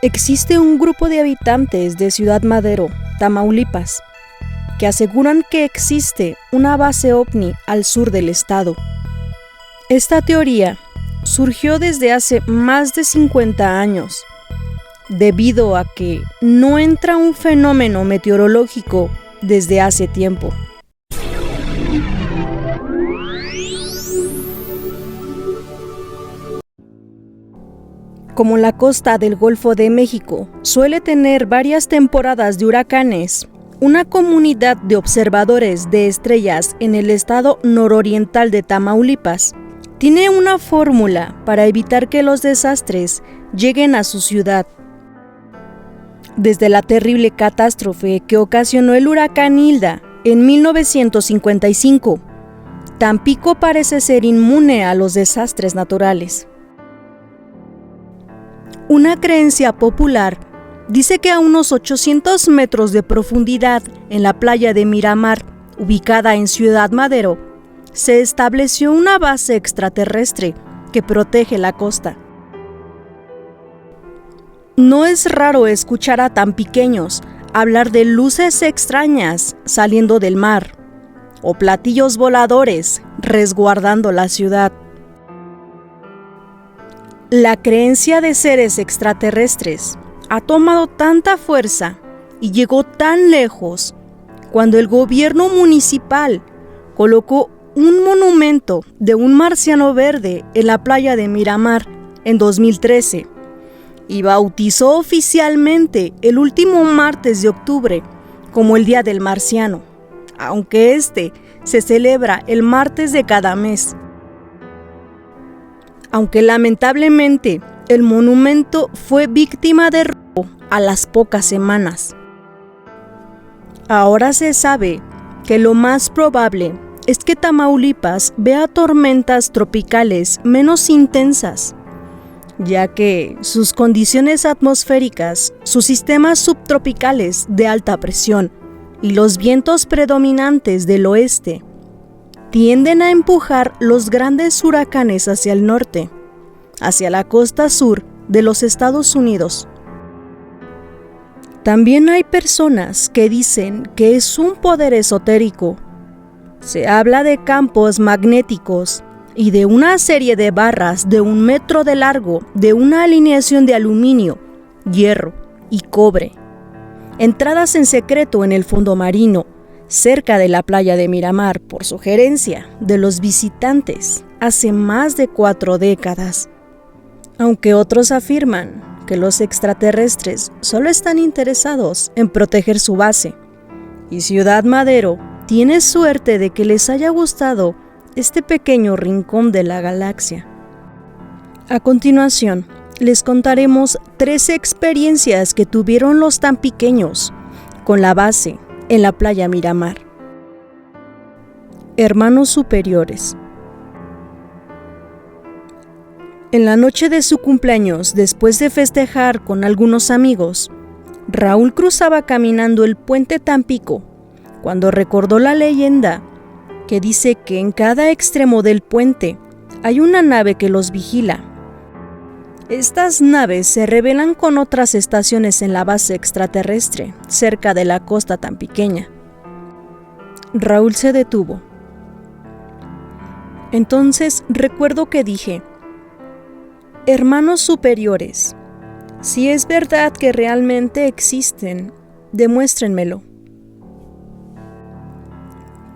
Existe un grupo de habitantes de Ciudad Madero, Tamaulipas, que aseguran que existe una base ovni al sur del estado. Esta teoría surgió desde hace más de 50 años, debido a que no entra un fenómeno meteorológico desde hace tiempo. Como la costa del Golfo de México suele tener varias temporadas de huracanes, una comunidad de observadores de estrellas en el estado nororiental de Tamaulipas tiene una fórmula para evitar que los desastres lleguen a su ciudad. Desde la terrible catástrofe que ocasionó el huracán Hilda en 1955, Tampico parece ser inmune a los desastres naturales. Una creencia popular dice que a unos 800 metros de profundidad en la playa de Miramar, ubicada en Ciudad Madero, se estableció una base extraterrestre que protege la costa. No es raro escuchar a tampiqueños hablar de luces extrañas saliendo del mar o platillos voladores resguardando la ciudad. La creencia de seres extraterrestres ha tomado tanta fuerza y llegó tan lejos cuando el gobierno municipal colocó un monumento de un marciano verde en la playa de Miramar en 2013 y bautizó oficialmente el último martes de octubre como el Día del Marciano, aunque este se celebra el martes de cada mes. Aunque lamentablemente el monumento fue víctima de robo a las pocas semanas. Ahora se sabe que lo más probable es que Tamaulipas vea tormentas tropicales menos intensas, ya que sus condiciones atmosféricas, sus sistemas subtropicales de alta presión y los vientos predominantes del oeste tienden a empujar los grandes huracanes hacia el norte, hacia la costa sur de los Estados Unidos. También hay personas que dicen que es un poder esotérico. Se habla de campos magnéticos y de una serie de barras de 1 metro de largo de una alineación de aluminio, hierro y cobre, entradas en secreto en el fondo marino, cerca de la playa de Miramar, por sugerencia de los visitantes hace más de 4 décadas. Aunque otros afirman que los extraterrestres solo están interesados en proteger su base, y Ciudad Madero tiene suerte de que les haya gustado este pequeño rincón de la galaxia. A continuación, les contaremos 3 experiencias que tuvieron los tampiqueños con la base en la playa Miramar. Hermanos superiores. En la noche de su cumpleaños, después de festejar con algunos amigos, Raúl cruzaba caminando el puente Tampico cuando recordó la leyenda que dice que en cada extremo del puente hay una nave que los vigila. Estas naves se revelan con otras estaciones en la base extraterrestre, cerca de la costa tampiqueña. Raúl se detuvo. Entonces recuerdo que dije: hermanos superiores, si es verdad que realmente existen, demuéstrenmelo.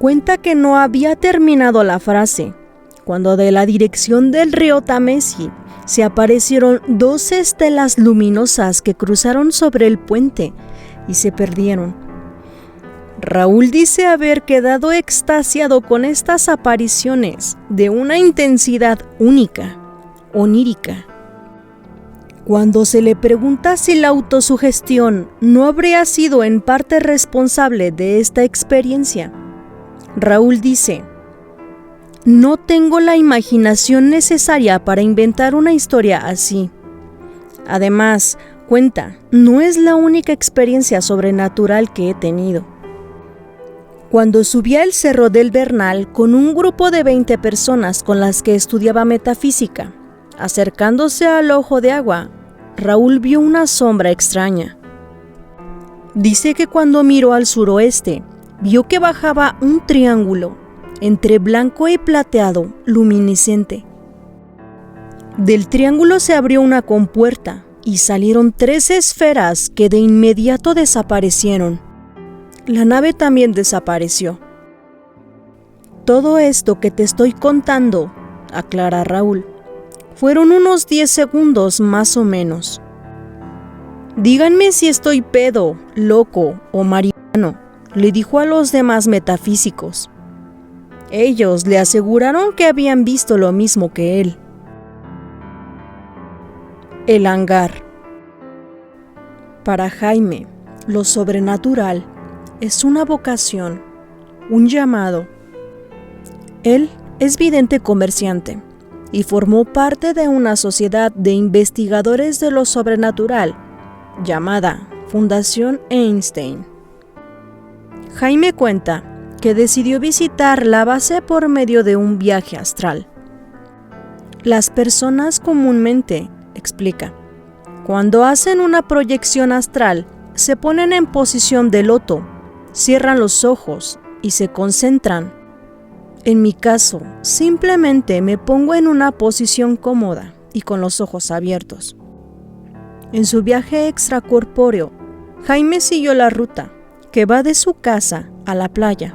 Cuenta que no había terminado la frase cuando de la dirección del río Támesis se aparecieron 2 estelas luminosas que cruzaron sobre el puente y se perdieron. Raúl dice haber quedado extasiado con estas apariciones de una intensidad única, onírica. Cuando se le pregunta si la autosugestión no habría sido en parte responsable de esta experiencia, Raúl dice: no tengo la imaginación necesaria para inventar una historia así. Además, cuenta, no es la única experiencia sobrenatural que he tenido. Cuando subí al Cerro del Bernal con un grupo de 20 personas con las que estudiaba metafísica, acercándose al ojo de agua, Raúl vio una sombra extraña. Dice que cuando miró al suroeste, vio que bajaba un triángulo entre blanco y plateado luminiscente. Del triángulo se abrió una compuerta y salieron 3 esferas que de inmediato desaparecieron. La nave también desapareció. Todo esto que te estoy contando, aclara Raúl, fueron unos 10 segundos más o menos. Díganme si estoy pedo, loco o marihuano, le dijo a los demás metafísicos. Ellos le aseguraron que habían visto lo mismo que él. El hangar. Para Jaime, lo sobrenatural es una vocación, un llamado. Él es vidente comerciante y formó parte de una sociedad de investigadores de lo sobrenatural llamada Fundación Einstein. Jaime cuenta que decidió visitar la base por medio de un viaje astral. Las personas comúnmente, explica, cuando hacen una proyección astral, se ponen en posición de loto, cierran los ojos y se concentran. En mi caso, simplemente me pongo en una posición cómoda y con los ojos abiertos. En su viaje extracorpóreo, Jaime siguió la ruta que va de su casa a la playa.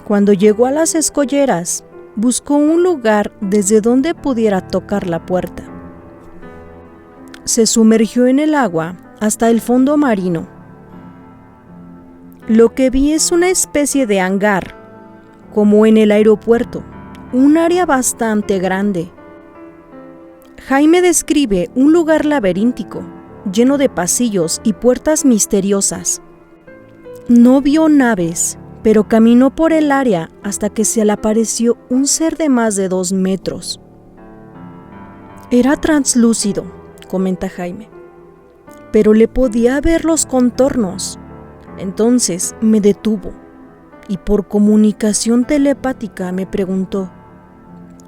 Cuando llegó a las escolleras, buscó un lugar desde donde pudiera tocar la puerta. Se sumergió en el agua hasta el fondo marino. Lo que vi es una especie de hangar, como en el aeropuerto, un área bastante grande. Jaime describe un lugar laberíntico, lleno de pasillos y puertas misteriosas. No vio naves, pero caminó por el área hasta que se le apareció un ser de más de 2 metros. Era translúcido, comenta Jaime, pero le podía ver los contornos. Entonces me detuvo y por comunicación telepática me preguntó: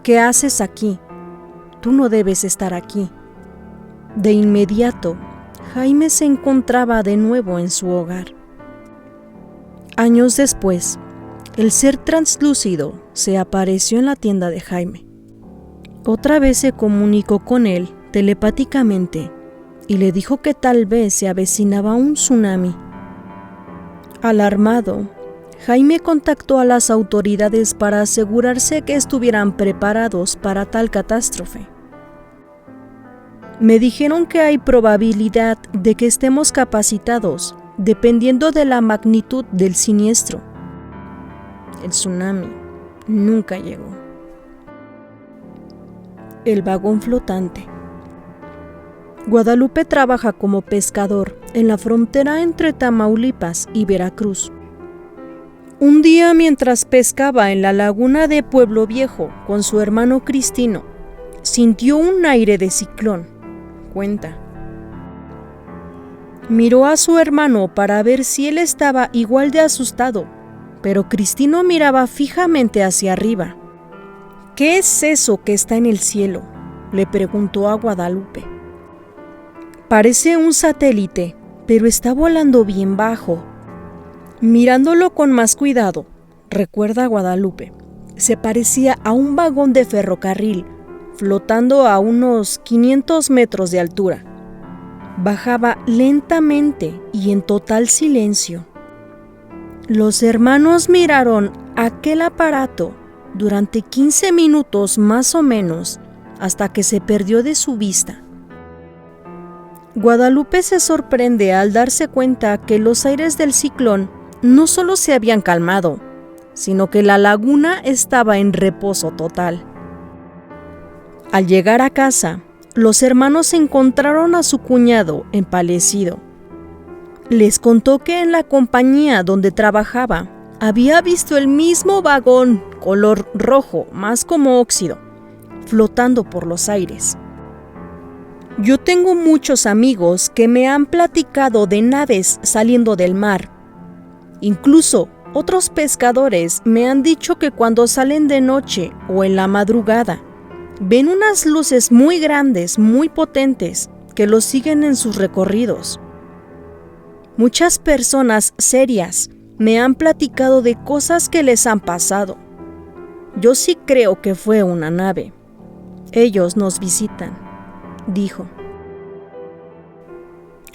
¿qué haces aquí? Tú no debes estar aquí. De inmediato, Jaime se encontraba de nuevo en su hogar. Años después, el ser translúcido se apareció en la tienda de Jaime. Otra vez se comunicó con él telepáticamente y le dijo que tal vez se avecinaba un tsunami. Alarmado, Jaime contactó a las autoridades para asegurarse que estuvieran preparados para tal catástrofe. Me dijeron que hay probabilidad de que estemos capacitados dependiendo de la magnitud del siniestro. El tsunami nunca llegó. El vagón flotante. Guadalupe trabaja como pescador en la frontera entre Tamaulipas y Veracruz. Un día, mientras pescaba en la laguna de Pueblo Viejo con su hermano Cristino, sintió un aire de ciclón, cuenta. Miró a su hermano para ver si él estaba igual de asustado, pero Cristino miraba fijamente hacia arriba. ¿Qué es eso que está en el cielo?, le preguntó a Guadalupe. Parece un satélite, pero está volando bien bajo. Mirándolo con más cuidado, recuerda Guadalupe, se parecía a un vagón de ferrocarril flotando a unos 500 metros de altura. Bajaba lentamente y en total silencio. Los hermanos miraron aquel aparato durante 15 minutos más o menos hasta que se perdió de su vista. Guadalupe se sorprende al darse cuenta que los aires del ciclón no solo se habían calmado, sino que la laguna estaba en reposo total. Al llegar a casa, los hermanos encontraron a su cuñado empalidecido. Les contó que en la compañía donde trabajaba había visto el mismo vagón color rojo, más como óxido, flotando por los aires. Yo tengo muchos amigos que me han platicado de naves saliendo del mar. Incluso otros pescadores me han dicho que cuando salen de noche o en la madrugada, ven unas luces muy grandes, muy potentes, que los siguen en sus recorridos. Muchas personas serias me han platicado de cosas que les han pasado. Yo sí creo que fue una nave. Ellos nos visitan, dijo.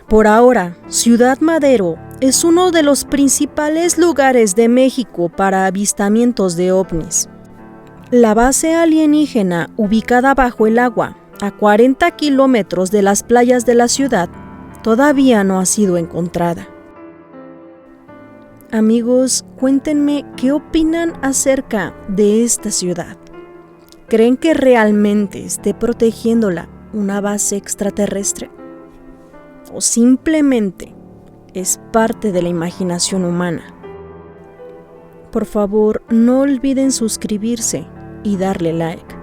Por ahora, Ciudad Madero es uno de los principales lugares de México para avistamientos de ovnis. La base alienígena, ubicada bajo el agua, a 40 kilómetros de las playas de la ciudad, todavía no ha sido encontrada. Amigos, cuéntenme qué opinan acerca de esta ciudad. ¿Creen que realmente esté protegiéndola una base extraterrestre? ¿O simplemente es parte de la imaginación humana? Por favor, no olviden suscribirse y darle like.